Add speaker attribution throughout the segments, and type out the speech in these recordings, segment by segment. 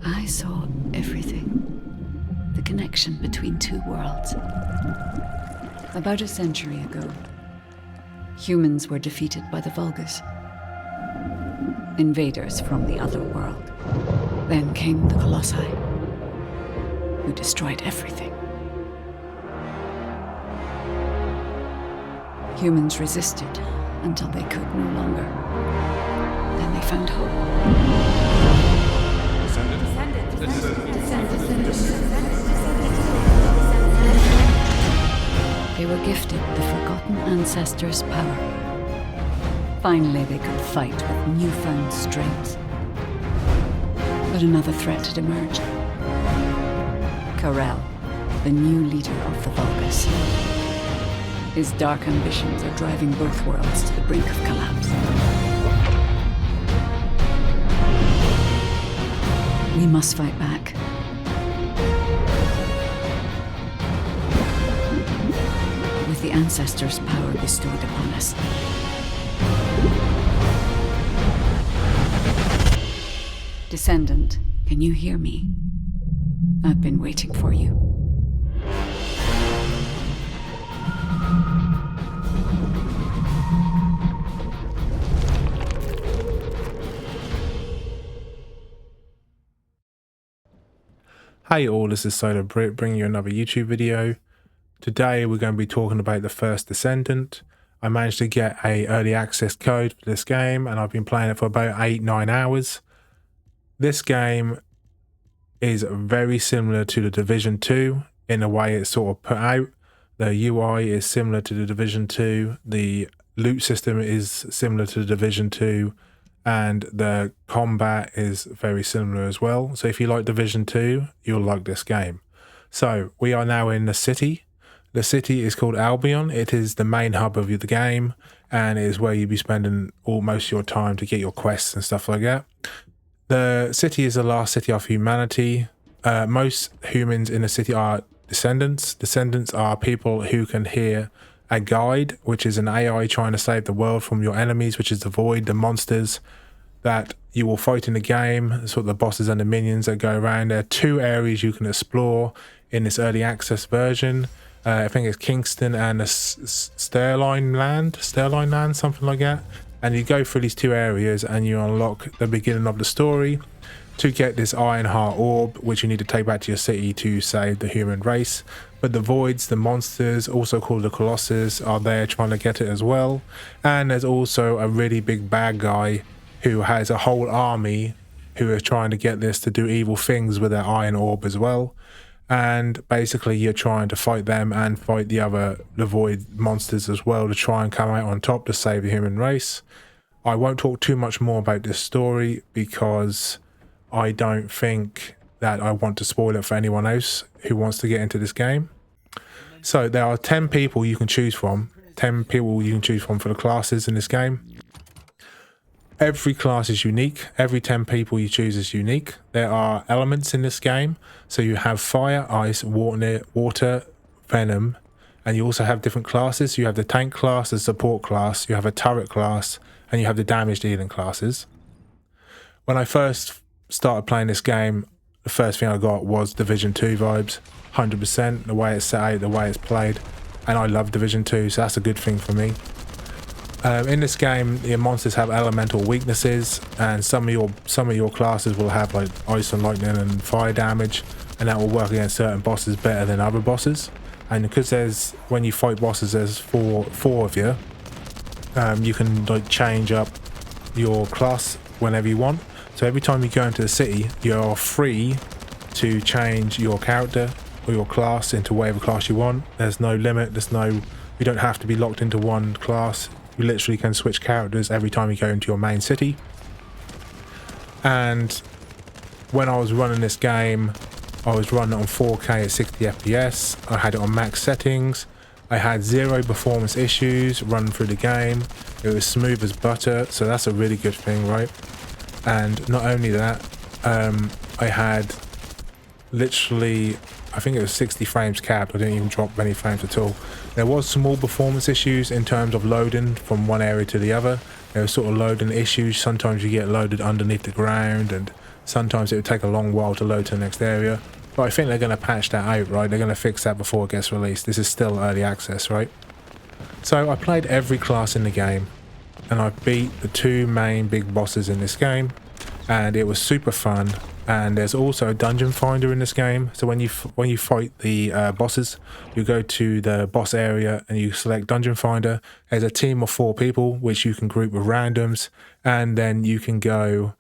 Speaker 1: I saw everything. The connection between two worlds. About a century ago, humans were defeated by the Vulgus. Invaders from the other world. Then came the Colossi, who destroyed everything. Humans resisted until they could no longer. Then they found hope. They were gifted the forgotten ancestors' power. Finally, they could fight with newfound strength. But another threat had emerged. Karel, the new leader of the Vulgus. His dark ambitions are driving both worlds to the brink of collapse. We must fight back. With the ancestors' power bestowed upon us. Descendant, can you hear me? I've been waiting for you.
Speaker 2: Hey all, this is Solar Brit bringing you another YouTube video. Today we're going to be talking about the First Descendant. I managed to get a early access code for this game and I've been playing it for about 8-9 hours. This game is very similar to the Division 2 in the way it's sort of put out. The UI is similar to the Division 2, the loot system is similar to the Division 2, and the combat is very similar as well. So if you like Division 2, you'll like this game. So we are now in the city. The city is called Albion. It is the main hub of the game, and it is where you'll be spending most of your time to get your quests and stuff like that. The city is the last city of humanity. Most humans in the city are descendants. Descendants are people who can hear a guide, which is an AI trying to save the world from your enemies, which is the void, the monsters that you will fight in the game, sort of the bosses and the minions that go around. There are 2 areas you can explore in this early access version. I think it's Kingston and a Sterling Land, something like that. And you go through these 2 areas and you unlock the beginning of the story to get this Iron Heart Orb, which you need to take back to your city to save the human race. But the voids, the monsters, also called the Colossus, are there trying to get it as well. And there's also a really big bad guy who has a whole army who is trying to get this to do evil things with their Iron Orb as well. And basically you're trying to fight them and fight the void monsters as well to try and come out on top to save the human race. I won't talk too much more about this story because I don't think that I want to spoil it for anyone else who wants to get into this game. So there are 10 people you can choose from. 10 people you can choose from for the classes in this game. Every class is unique. Every 10 people you choose is unique. There are elements in this game. So you have fire, ice, water, venom, and you also have different classes. You have the tank class, the support class, you have a turret class, and you have the damage dealing classes. When I first started playing this game, the first thing I got was Division 2 vibes, 100%, the way it's set out, the way it's played, and I love Division 2, so that's a good thing for me. In this game, your monsters have elemental weaknesses, and some of your classes will have like ice and lightning and fire damage, and that will work against certain bosses better than other bosses. And because when you fight bosses, there's four of you, you can like change up your class whenever you want. So every time you go into the city, you're free to change your character or your class into whatever class you want. There's no limit. You don't have to be locked into one class. You literally can switch characters every time you go into your main city. And when I was running this game, I was running on 4K at 60 FPS. I had it on max settings. I had 0 performance issues running through the game. It was smooth as butter, so that's a really good thing, right? And not only that, I had literally, I think it was 60 frames capped. I didn't even drop any frames at all. There was small performance issues in terms of loading from one area to the other. There was sort of loading issues. Sometimes you get loaded underneath the ground, and Sometimes it would take a long while to load to the next area, but I think they're going to patch that out, right? They're going to fix that before it gets released. This is still early access, right? So I played every class in the game, and I beat the 2 main big bosses in this game, and it was super fun. And there's also a dungeon finder in this game, so when you fight the bosses, you go to the boss area and you select dungeon finder. There's a team of 4 people which you can group with randoms, and then you can go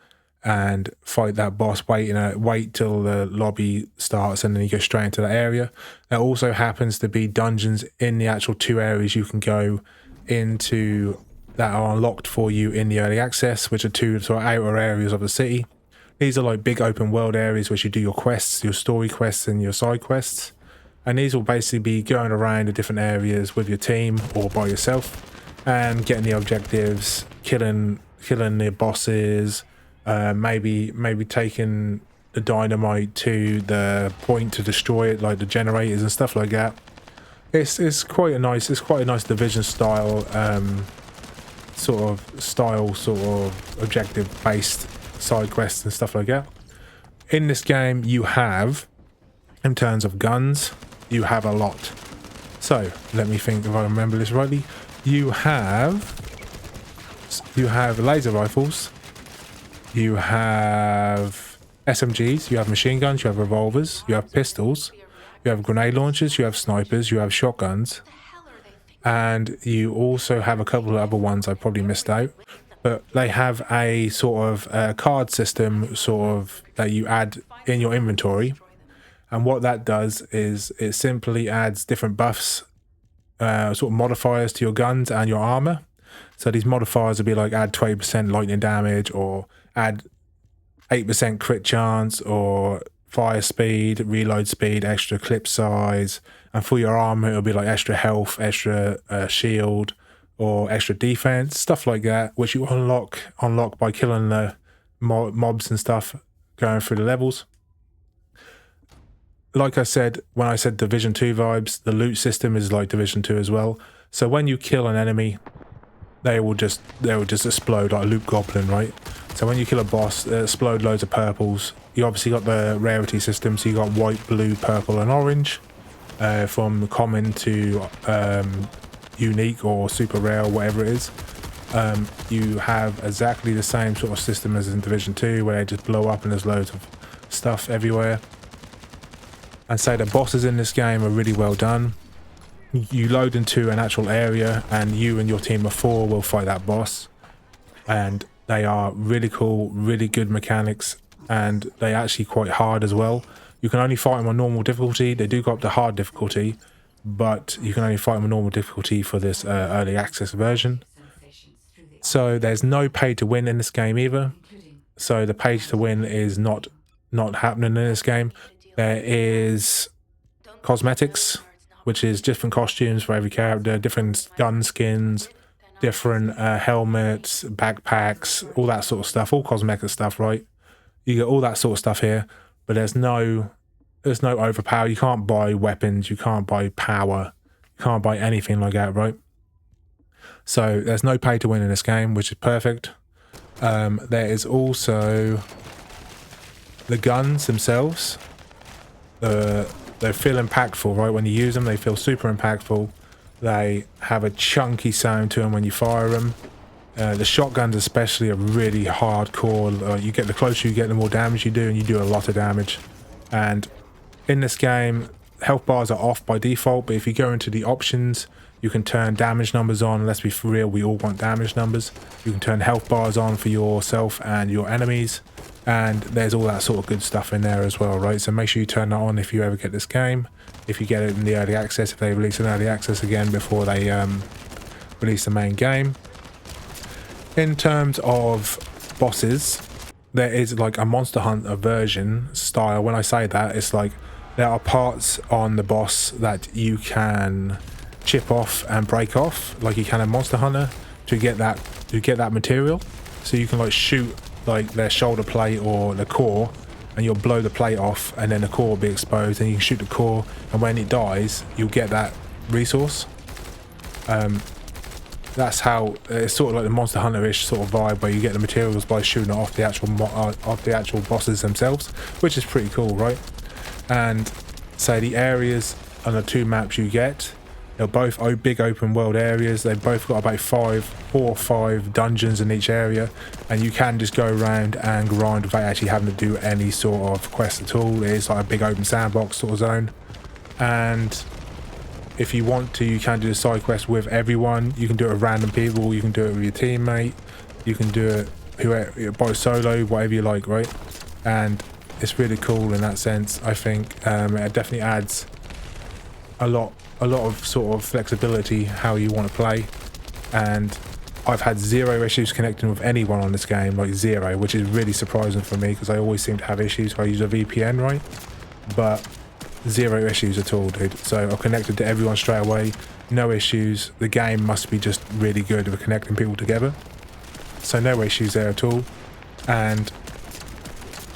Speaker 2: and fight that boss, wait till the lobby starts, and then you go straight into that area. There also happens to be dungeons in the actual 2 areas you can go into that are unlocked for you in the early access, which are 2 sort of outer areas of the city. These are like big open world areas which you do your quests, your story quests and your side quests. And these will basically be going around the different areas with your team or by yourself and getting the objectives, killing the bosses, maybe taking the dynamite to the point to destroy it, like the generators and stuff like that. It's quite a nice Division style sort of objective based side quests and stuff like that. In this game you have, in terms of guns, you have a lot. So let me think if I remember this rightly. You have laser rifles, you have SMGs, you have machine guns, you have revolvers, you have pistols, you have grenade launchers, you have snipers, you have shotguns, and you also have a couple of other ones I probably missed out. But they have a sort of card system that you add in your inventory. And what that does is it simply adds different buffs, sort of modifiers to your guns and your armor. So these modifiers will be like add 20% lightning damage, or add 8% crit chance, or fire speed, reload speed, extra clip size. And for your armor, it'll be like extra health, extra shield, or extra defense, stuff like that, which you unlock by killing the mobs and stuff going through the levels. Like I said, when I said Division 2 vibes, the loot system is like Division 2 as well. So when you kill an enemy, they will just explode like a loot goblin, right? So when you kill a boss, they explode loads of purples. You obviously got the rarity system, so you got white, blue, purple and orange, from common to unique or super rare, whatever it is. You have exactly the same sort of system as in Division 2, where they just blow up and there's loads of stuff everywhere. And say the bosses in this game are really well done. You load into an actual area and you and your team of 4 will fight that boss, and they are really cool, really good mechanics, and they actually quite hard as well. You can only fight them on normal difficulty. They do go up to hard difficulty, but you can only fight them on normal difficulty for this early access version. So there's no pay to win in this game either. So the pay to win is not happening in this game. There is cosmetics, which is different costumes for every character, different gun skins, different helmets, backpacks, all that sort of stuff, all cosmetic stuff, right? You get all that sort of stuff here, but there's no overpower. You can't buy weapons, you can't buy power, you can't buy anything like that, right? So there's no pay to win in this game, which is perfect. There is also the guns themselves. They feel impactful, right? When you use them, they feel super impactful. They have a chunky sound to them when you fire them. The shotguns especially are really hardcore. You get the closer you get, the more damage you do, and you do a lot of damage. And in this game, health bars are off by default, but if you go into the options, you can turn damage numbers on. Let's be for real, we all want damage numbers. You can turn health bars on for yourself and your enemies, and there's all that sort of good stuff in there as well, right? So make sure you turn that on if you ever get this game, if you get it in the early access, if they release an early access again before they release the main game. In terms of bosses, there is like a Monster Hunter version style. When I say that, it's like there are parts on the boss that you can chip off and break off, like you can in Monster Hunter, to get that material. So you can like shoot like their shoulder plate or the core, and you'll blow the plate off, and then the core will be exposed, and you can shoot the core, and when it dies, you'll get that resource. That's how it's sort of like the Monster Hunter-ish sort of vibe, where you get the materials by shooting it off the actual bosses themselves, which is pretty cool, right? And so the areas on the 2 maps you get, they're both big open world areas. They've both got about 4 or 5 dungeons in each area, and you can just go around and grind without actually having to do any sort of quest at all. It is like a big open sandbox sort of zone. And if you want to, you can do the side quest with everyone. You can do it with random people, you can do it with your teammate, you can do it by solo, whatever you like, right? And it's really cool in that sense. I think it definitely adds a lot of sort of flexibility how you want to play. And I've had 0 issues connecting with anyone on this game, like 0, which is really surprising for me, because I always seem to have issues if I use a VPN, right? But 0 issues at all, dude. So I've connected to everyone straight away, no issues. The game must be just really good with connecting people together. So no issues there at all. And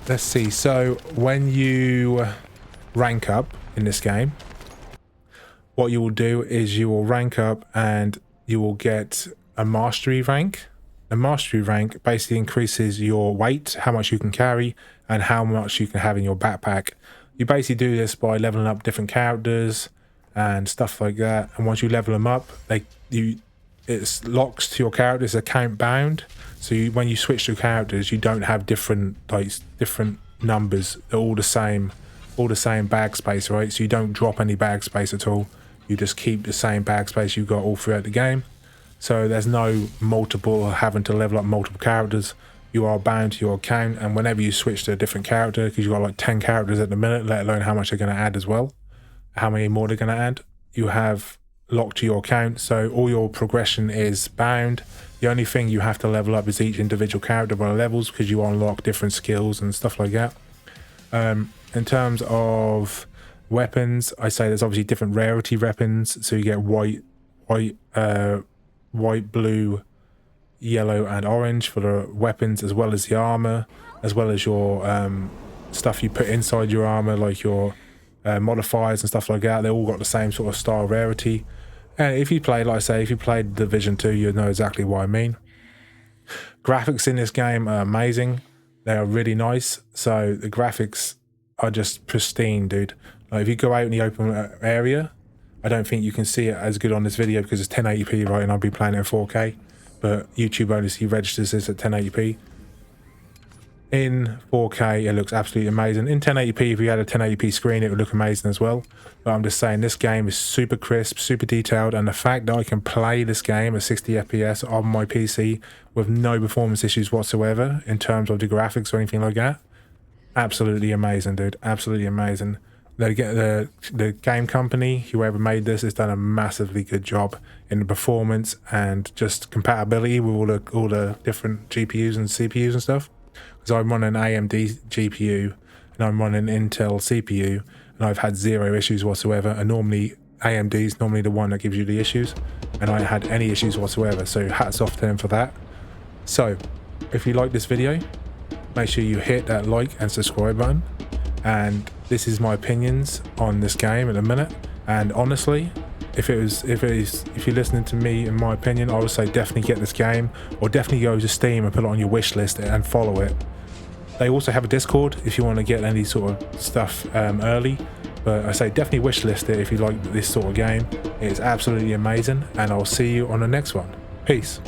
Speaker 2: let's see, so when you rank up in this game, what you will do is you will rank up and you will get a mastery rank. A mastery rank basically increases your weight, how much you can carry, and how much you can have in your backpack. You basically do this by leveling up different characters and stuff like that. And once you level them up, it locks to your characters, account bound. So when you switch to characters, you don't have different numbers. They're all the same bag space, right? So you don't drop any bag space at all. You just keep the same bag space you got all throughout the game. So there's no multiple having to level up multiple characters. You are bound to your account, and whenever you switch to a different character, because you've got like 10 characters at the minute, let alone how much they're going to add as well, how many more they're going to add, you have locked to your account. So all your progression is bound. The only thing you have to level up is each individual character by levels, because you unlock different skills and stuff like that. In terms of weapons, I say there's obviously different rarity weapons. So you get white, blue, yellow and orange for the weapons, as well as the armor, as well as your stuff you put inside your armor, like your modifiers and stuff like that. They all got the same sort of style rarity. And if you play, like I say, if you played Division 2, you know exactly what I mean. Graphics in this game are amazing. They are really nice. So the graphics are just pristine, dude. Like if you go out in the open area, I don't think you can see it as good on this video because it's 1080p, right? And I'll be playing it in 4K. But YouTube only registers this at 1080p. In 4K, it looks absolutely amazing. In 1080p, if you had a 1080p screen, it would look amazing as well. But I'm just saying, this game is super crisp, super detailed, and the fact that I can play this game at 60 FPS on my PC with no performance issues whatsoever in terms of the graphics or anything like that, absolutely amazing, dude. Absolutely amazing. The game company, whoever made this, has done a massively good job in the performance and just compatibility with all the different GPUs and CPUs and stuff. Because I'm running an AMD GPU and I'm running an Intel CPU, and I've had 0 issues whatsoever. And normally AMD is normally the one that gives you the issues, and I ain't had any issues whatsoever. So hats off to them for that. So if you like this video, make sure you hit that like and subscribe button. And this is my opinions on this game at the minute. And honestly, if you're listening to me in my opinion, I would say definitely get this game, or definitely go to Steam and put it on your wish list and follow it. They also have a Discord if you want to get any sort of stuff early. But I say definitely wish list it if you like this sort of game. It's absolutely amazing, and I'll see you on the next one. Peace.